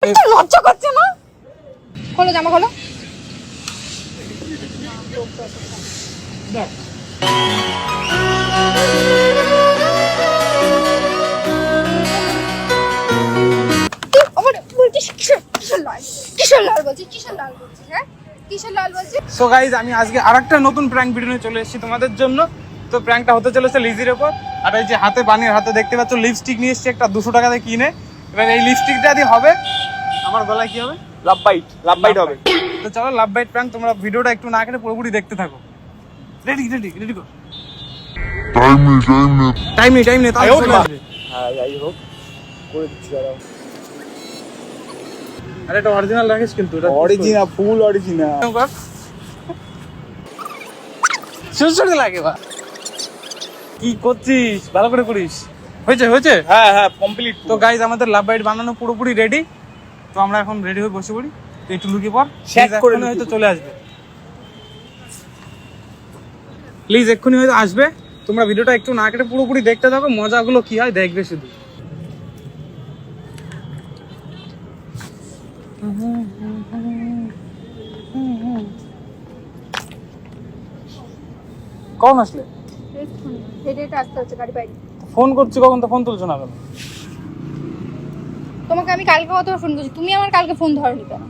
এটা লজ্জা করছে না? খোলো জামা খোলো। দেখ সো গাইজ আমি আজকে আরেকটা নতুন প্র্যাঙ্ক ভিডিও নিয়ে চলে এসেছি তোমাদের জন্য। তো প্র্যাঙ্কটা হতে চলেছে লিজির ওপর। আর এই যে হাতে বানির হাতে দেখতে পাচ্ছ লিপস্টিক নিয়ে এসেছি একটা 200 টাকা দিয়ে কিনে। এবার এই লিপস্টিকটা দিয়ে হবে আমার গলায় কি হবে? লাভ বাইট হবে। তো চলো লাভ বাইট প্র্যাঙ্ক, তোমরা ভিডিওটা একটু না কেটে পুরোপুরি দেখতে থাকো। রেডি কর। টাইম নেই তাই চলে আসবে। হ্যাঁ যাই হোক করে দিচ্ছি দাঁড়াও। আরে এটা অরিজিনাল রাখিস কিন্তু, এটা অরিজিনাল ফুল অরিজিনাল। সুন্দর লাগে বা কি করছিস? ভালো করে করিস। হয়েছে। হ্যাঁ কমপ্লিট। তো গাইজ আমাদের লাভ বাইট বানানো পুরোপুরি রেডি। তো আমরা এখন রেডি হয়ে বসে পড়ি। তো একটু লুকিয়ে পর, হয়তো চলে আসবে। প্লিজ এক্ষুনি হয়তো আসবে। তোমরা ভিডিওটা একটু না কেটে পুরোপুরি দেখতে থাকো, মজাগুলো কি হয় দেখবে শুধু। কখন আসলে? ফোন করছি কখন, তো ফোন তুলছো না কেন? তোমাকে আমি কালকে কতবার ফোন করছি, তুমি আমার কালকে ফোন ধরনি কেন?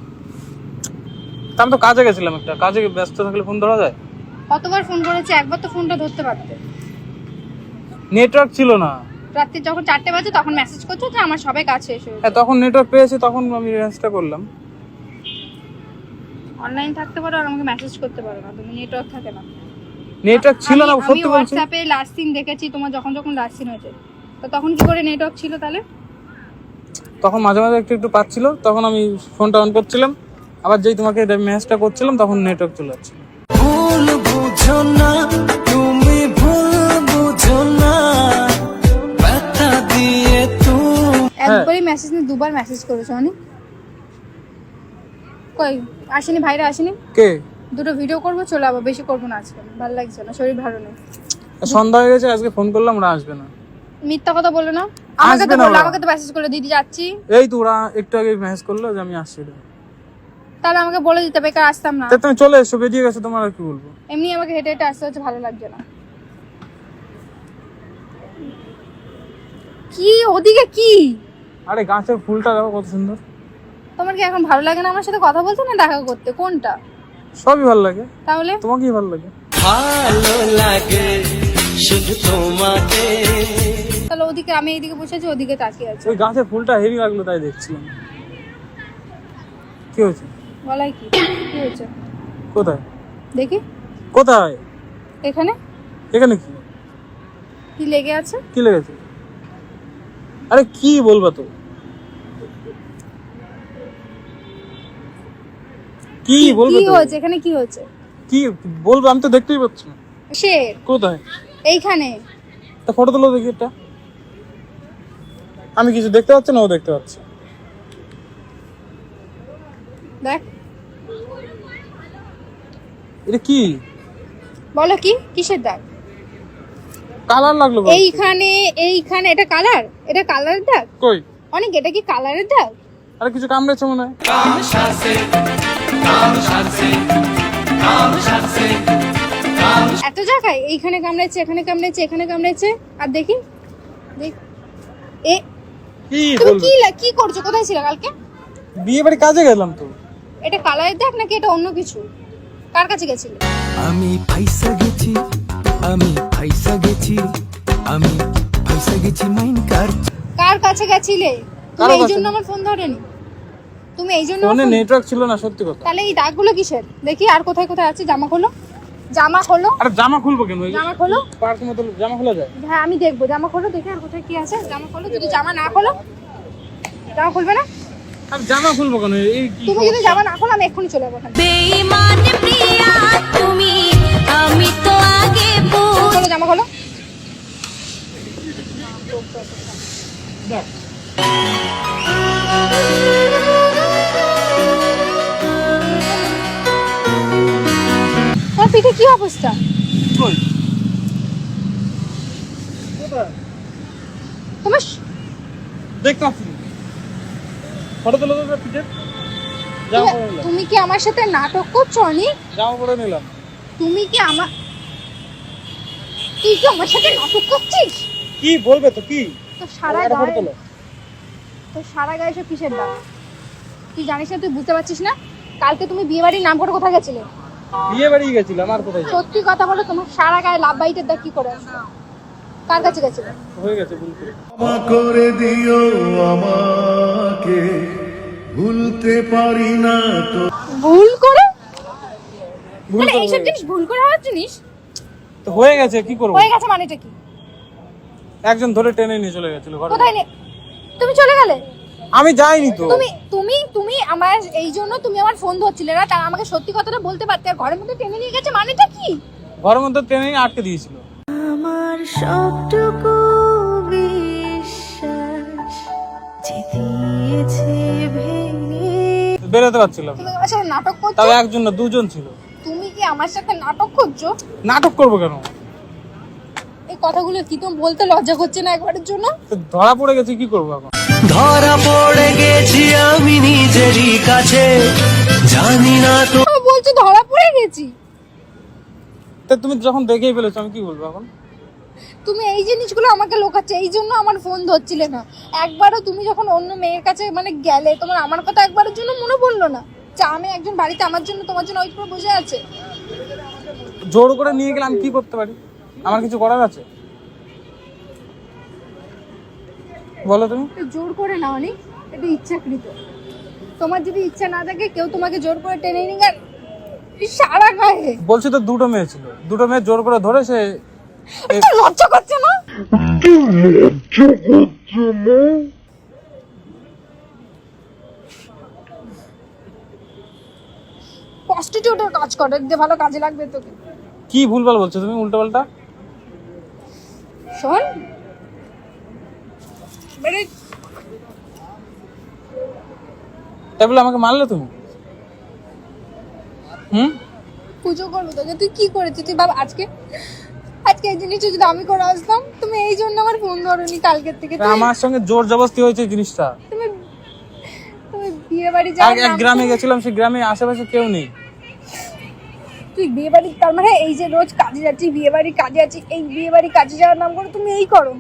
আমি তো কাজে গেছিলাম, একটা কাজে ব্যস্ত থাকলে ফোন ধরা যায়? কতবার ফোন করেছি, একবার তো ফোনটা ধরতে পারতে। নেটওয়ার্ক ছিল না। রাত্রি যখন 4টে বাজে তখন মেসেজ করছো যে আমার সবাই কাছে এসে। হ্যাঁ তখন নেটওয়ার্ক পেয়েছি, তখন আমি রেঞ্জটা করলাম। অনলাইন থাকতে পারো আর আমাকে মেসেজ করতে পারো না, তুমি নেটওয়ার্ক থাকে না। নেটওয়ার্ক ছিল না, সত্যি বলছি। আমি হোয়াটসঅ্যাপে লাস্ট সিন দেখেছি তোমার, যখন লাস্ট সিন হয়েছে। তো তখন কি করে নেটওয়ার্ক ছিল তাহলে? তখন মাঝে মাঝে একটু পাচ্ছিল, তখন আমি ফোনটা অন করছিলাম। আবার যেই তোমাকে মেসেজটা করছিলাম তখন নেটওয়ার্ক চলে যাচ্ছিল। ভুল বুঝো না তুমি, ভুল বুঝো না, ব্যথা দিয়ে তুমি। একবারই মেসেজ নিয়ে দুবার মেসেজ করেছো মানে? কই আসেনি ভাইরা, আসেনি? কে? দুটো ভিডিও করবো, চলে আবার বেশি করবো না আজকে, ভালো লাগছে না, শরীর ভালো নেই। সন্ধ্যা হয়ে গেছে, আজকে ফোন করলাম, ওরা আসবে না। মিথ্যা কথা বলে না, আমাকে তো আসবে না বললো, ওরা। আমাকে তো মেসেজ করে দিদি যাচ্ছি। এই তো ওরা একটু আগে মেসেজ করলো যে আমি আসছি। তাহলে আমাকে বলে দিতে, বেকার আসতাম না। তা তুমি চলে এসো, বেরিয়ে গেছো, তোমার আর কি বলবো। এমনি আমাকে হেঁটে হেঁটে আসতে হচ্ছে, ভালো লাগছে না। কি ওদিকে কি? আরে গাছের ফুলটা দেখো কত সুন্দর। তোমার কি এখন ভালো লাগে না আমার সাথে কথা বলতে না দেখা করতে? কোনটা? সবই ভালো লাগে। তাহলে তোমাকেই ভালো লাগে। ভালো লাগে শুধু তোমাকে। তাহলে ওদিকে, আমি এইদিকে বসে আছি, ওদিকে তাকিয়ে আছি। ওই গাছের ফুলটা হেভি লাগলো তাই দেখছিলাম। কি হয়েছে? গলায় কি কি হয়েছে কোথায়? দেখি। কোথায়? এখানে এখানে কি কি লেগে আছে? কি লেগেছে? আরে কি বলবা তো? কি বলবে কি তো? হয়েছে এখানে, কি হয়েছে? কি বলবো, আমি তো দেখতেই পাচ্ছি না। সে কোথায়? এইখানে। তা ফটো তুলো দেখি এটা। আমি কিছু দেখতে পাচ্ছি না, ও দেখতে পাচ্ছে। দেখ, এটা কি? বলো কি কিসের দাগ? কালার লাগলো বলতে। এইখানে এটা কালার, এটা কালারের দাগ? কই? অনেক, এটা কি কালারের দাগ? আরে কিছু কামড়েছে মনে হয়। এত জায়গায়, এইখানে কামড়েছে, এখানে কামড়েছে, এখানে কামড়েছে। আর দেখি দেখ, এ কি তুমি বলবো? কি করছো? কোথায় ছিল কালকে? বিয়ে বাড়ি কাজে গেলাম তো। এটা কালারের দাগ নাকি এটা অন্য কিছু? কার কাছে গেছিলে? আমি ফাইসা গেছি, আমি ফাইসা গেছি, আমি ফাইসা গেছি মাইন কার। কার কাছে গেছিলে? তুমি কারো এই কাছে জন্য না। আমার ফোন ধরেনি? তুমি এই জন্য ফোনে আমার ফোন- নেটওয়ার্ক ছিল না, সত্যি কথা। তাহলে এই দাগগুলো কিসের? দেখি আর কোথায় কোথায় আছে। জামা খোলো, জামা খোলো, আরে জামা খুলবো কেন? ওই জামা খোলো। পার্ক মতো জামা খোলা যায়? হ্যাঁ আমি দেখবো, জামা খোলো দেখি আর কোথায় কি আছে। জামা খোলো, যদি জামা না খোলো, জামা খুলবে না? আমি জামা খুলবো কেন? এই কি তুমি যদি জামা না খোলো আমি এক্ষুনি চলে যাবো ওখানে। বেঈমান প্রিয়া তুমি, আমি তো আগে খোলো, জামা খোলো। দেখ। তোর পিঠে কি অবস্থা? কই? কোথায়? তোমার দেখতে পাচ্ছি না। ফটো তুলে তো পিঠে জামা পরে নিলাম, তুমি কি আমার সাথে নাটক করছো অনিক? জামা পরে নিলাম। তুই কি আমার সাথে নাটক করছিস? কি বলবে তো কি? তো সারা ফটো গায়ে তোলো। তো সারা গায়ে সব কিসের দাগ? তুই জানিস না, তুই বুঝতে পারছিস না? কালকে তুমি বিয়ে বাড়ির নাম করে কোথায় গেছিলে? বিয়ে বাড়ি গেছিলাম, আর কোথায় যাবো? সত্যি কথা বলো, তোমার সারা গায়ে লাভ বাইটের দাগ কি করে আসলো? কার কাছে গেছিলে? হয়ে গেছে ভুল করে। ক্ষমা করে দিও আমাকে, ভুলতে পারি না তো। ভুল করে? ভুল মানে করে এইসব হয়ে জিনিস ভুল করে হওয়ার জিনিস? তো হয়ে গেছে, কি করবো? হয়ে গেছে মানেটা কি? একজন ধরে টেনে নিয়ে চলে গেছিল ঘরে। কোথায় তুমি চলে গেলে? আমি যাইনি তো। তুমি তুমি তুমি আমার এই জন্য তুমি আমার ফোন ধরছিলে না, তার আমাকে সত্যি কথাটা বলতে পারতে। আর ঘরের মধ্যে টেনে নিয়ে গেছে মানেটা কি? ঘরের মধ্যে টেনে নিয়ে আটকে দিয়েছিল। আমার সবটুকু বিশ্বাস যে দিয়েছে ভেঙে। বেরোতে পারছিলাম তুমি না। আমার সাথে নাটক করছো? তাও একজন না, দুজন ছিল। তুমি কি আমার সাথে নাটক করছো? নাটক করবো কেন? এই কথাগুলো কি তুমি বলতে লজ্জা করছে না একবারের জন্য? তো ধরা পড়ে গেছে, কি করবো এখন? ধরা পড়ে গেছি আমি নিজেরই কাছে, জানি না তো বলছো ধরা পড়ে গেছি। তা তুমি যখন দেখেই ফেলেছো, আমি কি বলবো এখন? তুমি এই জিনিসগুলো আমাকে লোকাচ্ছে, এই জন্য আমার ফোন ধরছিলে না। একবারও তুমি যখন অন্য মেয়ের কাছে মানে গেলে, তোমার আমার কথা একবারের জন্য মনে পড়লো না যে আমি একজন বাড়িতে আমার জন্য তোমার জন্য ওই পুরো বসে আছে? জোর করে নিয়ে গেলে আমি কি করতে পারি? আমার কিছু করার আছে? বলো তুমি। এটা জোর করে না অনেক, এটা ইচ্ছাকৃত। তোমার যদি ইচ্ছা না থাকে, কেউ তোমাকে জোর করে টেনে নিয়ে গেল সারা গায়ে। বলছি তো দুটো মেয়ে ছিল, দুটো মেয়ে জোর করে ধরে সে। তো লজ্জা করছে না? প্রস্টিটিউটের কাজ করে, যে ভালো কাজে লাগবে তোকে। কি ভুলভাল বলছো তুমি, উল্টো পাল্টা। শোন, মানে তাই বলে আমাকে মারলে তুমি? পুজো করবো তোকে। তুই কি করেছিস? তুই বাবা আজকে এই জিনিসটা যদি আমি করে আসতাম, তুমি এই জন্য আমার ফোন ধরোনি কালকের থেকে। আমার সঙ্গে জোর জবরদস্তি হয়েছে জিনিসটা। তুমি বিয়ে বাড়ি যাও, এক গ্রামে গেছিলাম, সেই গ্রামে আশেপাশে কেউ নেই। তুই বিয়ে বাড়ি, তার মানে এই যে রোজ কাজে যাচ্ছি, বিয়ে বাড়ি কাজে আছি, এই বিয়ে বাড়ি কাজে যাওয়ার নাম করে তুমি এই করো?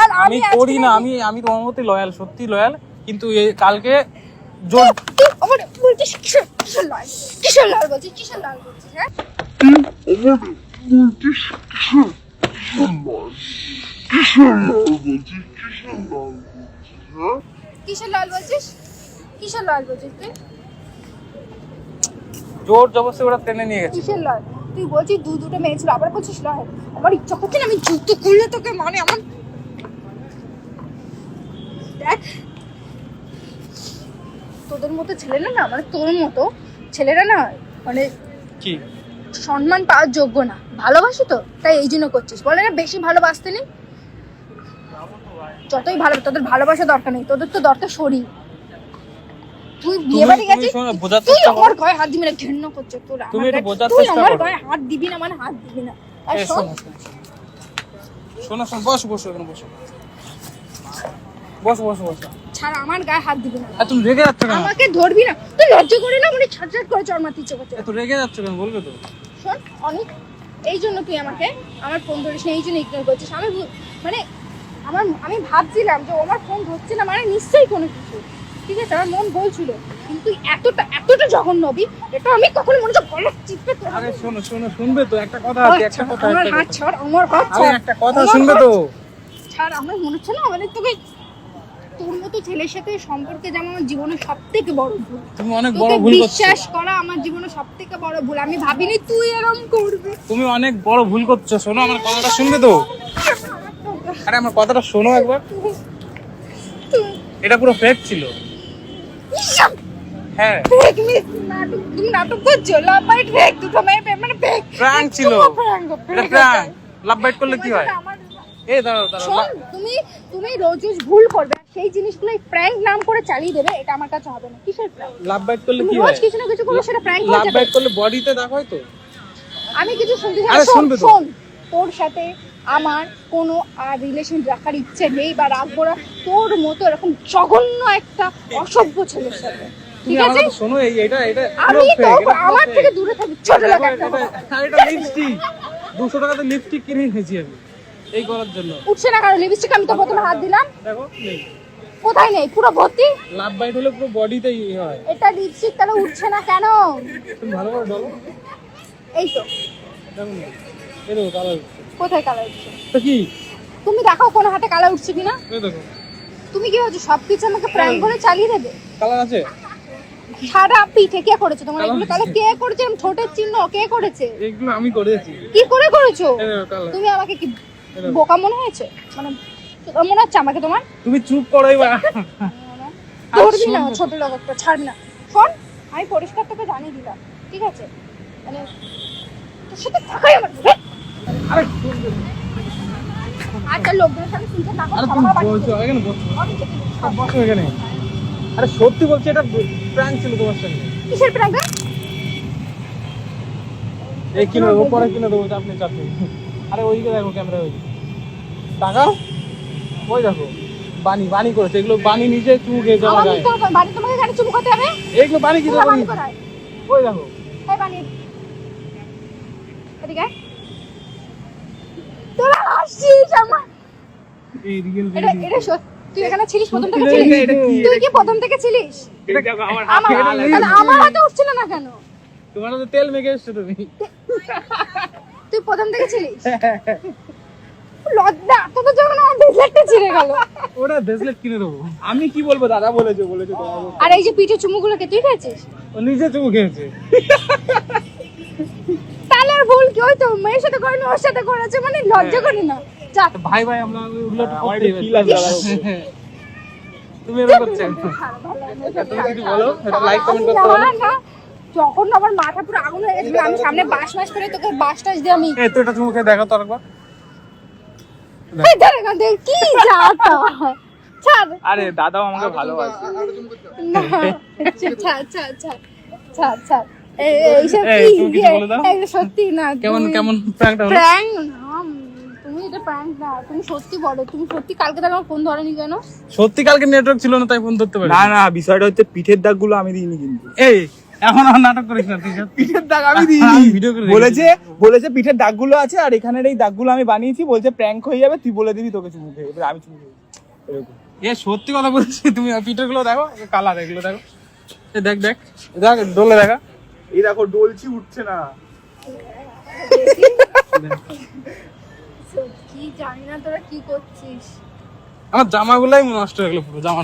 আর আমি করি না, আমি তোমার মতো লয়াল, সত্যি লয়াল। কিন্তু কালকে জোর আমার বলছিস কিসের লয়াল? কিসের লয়াল বলছিস? কিসের লয়াল বলছিস? হ্যাঁ, কিসের লয়াল বলছিস? কিসের লয়াল বলছিস তুই? জোর জবরদস্তি ওরা টেনে নিয়ে গেছে। কিসের লয়াল? তুই বলছিস দুটো মেয়ে ছিল, আবার বলছিস লয়াল? আমার ইচ্ছা করছে না, আমি যুদ্ধ করলে তোকে মানে আমার দেখ, তোদের মতো ছেলেরা না, মানে তোর মতো ছেলেরা না, মানে কি সম্মান পাওয়ার যোগ্য না। ভালোবাসি তো, তাই এই জন্য করছিস। বলে না বেশি ভালোবাসতে নেই। যতই ভালো, তোদের ভালোবাসা দরকার নেই, তোদের তো দরকার শরীর। তুই বিয়ে বাড়ি গেছিস, তুই আমার গায়ে হাত দিবি না, ঘৃণা করছে তোরা। তুমি একটু বোঝার তুই চেষ্টা আমার করো। গায়ে হাত দিবি না মানে হাত দিবি না। আর এই শোন, শোনো, বসো এখানে, বসো। ছাড়, আমার গায়ে হাত দিবি না। আর তুমি রেগে যাচ্ছ কেন? আমাকে ধরবি না। তুই লজ্জা করে না, মানে ছাড় করে চড় মারতে ইচ্ছে করছে। এত রেগে যাচ্ছ কেন, বলবে তো? শোন অনেক, এই জন্য তুই আমাকে আমার ফোন ধরিস না, এই জন্য ইগনোর করছিস। মানে আমি ভাবছিলাম যে ও আমার ফোন ধরছে না মানে নিশ্চয়ই কোনো কিছু, ঠিক আছে? আমার মন বলছিল, কিন্তু এতটা জঘন্য নবী, এটা আমি কখনো মনে হচ্ছে গলা চিপে তোর। আরে শোনো, শুনবে তো? একটা কথা আছে, একটা কথা। আমার হাত ছাড়, আমার হাত আরে ছাড়। একটা কথা শুনবে তো? ছাড়, আমার মনে হচ্ছে না মানে তোকে, তোর মতো ছেলের সাথে সম্পর্কে যেমন আমার জীবনের সবথেকে বড় ভুল। তুমি অনেক বড় তোকে ভুল করছো। বিশ্বাস করা আমার জীবনের সবথেকে বড় ভুল। আমি ভাবিনি তুই এরকম করবি। তুমি অনেক বড় ভুল করছো। শোনো আমার কথাটা, শুনবে তো? আরে আমার কথাটা শোনো একবার। এটা পুরো ফেক ছিল। হ্যাঁ, ফেক মিস নাটক, তুমি নাটক করছো। লাভ বাইট ফেক, দুটো মেয়ে মানে ফেক প্র্যাঙ্ক ছিল। এটা প্র্যাঙ্ক। লাভ বাইট করলে কি হয়? এই দাঁড়াও। শোন, তুমি রোজ ভুল করবে, আর সেই জিনিসগুলো প্র্যাঙ্ক নাম করে চালিয়ে দেবে, এটা আমার কাছে হবে না। কিসের প্র্যাঙ্ক? লাভ বাইট করলে তুমি কি রোজ হয়? কিছু না কিছু করলে সেটা প্র্যাঙ্ক হয়ে লাভ যাবে। বাইট করলে বডিতে দাগ হয় তো। আমি কিছু শুনতে চাই আরে না। শুনবে তো? শোন, তোর সাথে আমার কোনো আর রিলেশন রাখার ইচ্ছে নেই বা রাখবো না তোর মতো এরকম জঘন্য একটা অসভ্য ছেলের সাথে, তুমি ঠিক আছে? আমাকে শোনো, এটা আমি তো আমার থেকে দূরে থাকি, ছোট লোক একটা। এটা লিপস্টিক 200 টাকাতে লিপস্টিক কিনে এনেছি আমি এই করার জন্য। উঠছে না কারণ লিপস্টিক আমি তো প্রথমে হাত দিলাম, দেখো নেই, কোথায় নেই, পুরো ভর্তি। লাভ বাইট হলে পুরো বডিতেই হয়। এটা লিপস্টিক তাহলে উঠছে না কেন? তুমি ভালো করে বলো। এই তো দেখো না, এই দেখো কালার। কোথায় কালার উঠছে? তো কি তুমি দেখাও কোন হাতে কালার উঠছে কিনা। এই দেখো তুমি কি ভাবছো সবকিছু আমাকে প্র্যাঙ্ক করে চালিয়ে দেবে? কালার আছে। সারা পিঠে কে করেছে তোমার এগুলো? তাহলে কে করেছে? ঠোঁটের চিহ্ন কে করেছে? এগুলো আমি করেছি। কি করে করেছো? এই দেখো কালার। তুমি আমাকে কি বোকা মনে হয়েছে? মানে মনে হচ্ছে আমাকে তোমার? তুমি চুপ করো এবার। ধরবি না ছোট লোক একটা, ছাড়বি না। শোন, আমি পরিষ্কার তোকে জানিয়ে দিলাম, ঠিক আছে? মানে তোর সাথে থাকাই আমার আরে আচ্ছা লোকজনের সামনে শুনতে না আরে তুমি বলছো এখানে বসো, বসো এখানে। আরে সত্যি বলছি, এটা প্র্যাঙ্ক ছিল তোমার সঙ্গে। কিসের প্র্যাঙ্ক? এই কিনে দেবো, পরে কিনে দেবো, চাপ নেই চাপ নেই। আরে ওইদিকে দেখো ক্যামেরা, ওই টাকাও ওই দেখো বানি করেছে। এগুলো বানি নিজে চুমু খেয়ে যাওয়া আমি যায়। তো বাড়ি তোমাকে গাড়ি চুমু খাতে হবে? এগুলো বানি কি বাড়ি দেখো, করায় ওই দেখো। এই বানি এদিকে আয়। তোরা হাসছিস আমার। এইদিকে এটা সত্যি তুই এখানে ছিলিস প্রথম থেকে এটা- ছিলিস? এটা কি? তুই কি প্রথম থেকে ছিলিস? আমার তাহলে আমার হাতে উঠছিল না কেন? তোমার তো তেল মেখে এসছো তুমি। তুই প্রথম থেকে ছিলিস? লজ্জা তোদের যখন আমার ব্রেসলেটটা ছিঁড়ে গেল। ওটা ব্রেসলেট কিনে দেবো। আমি কি বলবো, দাদা বলেছে তোমাকে। আর এই যে পিঠে চুমুগুলোকে তুই খেয়েছিস? ও নিজে চুমু খেয়েছে। তাহলে আর ভুল কি? ওই তো মেয়ের সাথে করেনি, ওর সাথে করেছে, মানে লজ্জা করি না। যা ভাই ভাই আমরা ওগুলো একটু আমার করতেই একটু feel পারি। আছে দাদা। তুমি এবার করছো। তুমি কিছু বলো, একটা লাইক কমেন্ট করতে বলো। না, না, যখন আমার মাথা পুরো আগুন হয়ে গেছিল, আমি সামনে বাস মাস করে তোকে বাস টাস দিয়ে আমি এই তো এটা চুমু খেয়ে দেখো তো আরেকবার। এই ধর এখান থেকে, কি যাতা ছাড় আরে দাদাও আমাকে ভালোবাসে। না, ছাড় ছাড় ছাড় ছাড় ছাড় এইসব এই, কি তুমি কিছু বলে দাও। এই সত্যি না। কেমন কেমন প্র্যাঙ্কটা হলো? প্র্যাঙ্ক না, তুমি এটা প্র্যাঙ্ক না, তুমি সত্যি বলো, তুমি সত্যি কালকে তাহলে আমার ফোন ধরেনি কেন? সত্যি কালকে নেটওয়ার্ক ছিল না তাই ফোন ধরতে পারি। না না, বিষয়টা হচ্ছে পিঠের দাগগুলো আমি দিইনি কিন্তু। এই এখন আর নাটক করিস না তুই। পিঠের দাগ আমি আমি দিইনি। ভিডিও করে বলেছে পিঠের দাগগুলো আছে আর এখানের এই দাগগুলো আমি বানিয়েছি, বলছে প্র্যাঙ্ক হয়ে যাবে, তুই বলে দিবি তোকে চুমু খেয়ে। এবার আমি চুমু খেয়ে এরকম। এ সত্যি কথা বলছি, তুমি পিঠের গুলো দেখো, কালার এগুলো দেখো। এই দেখ দেখ দেখ ডোলে দেখা। এই দেখো ডলছি, উঠছে না। কি জানি না তোরা কি করছিস। আমার জামাগুলাই নষ্ট হয়ে গেলো পুরো জামা।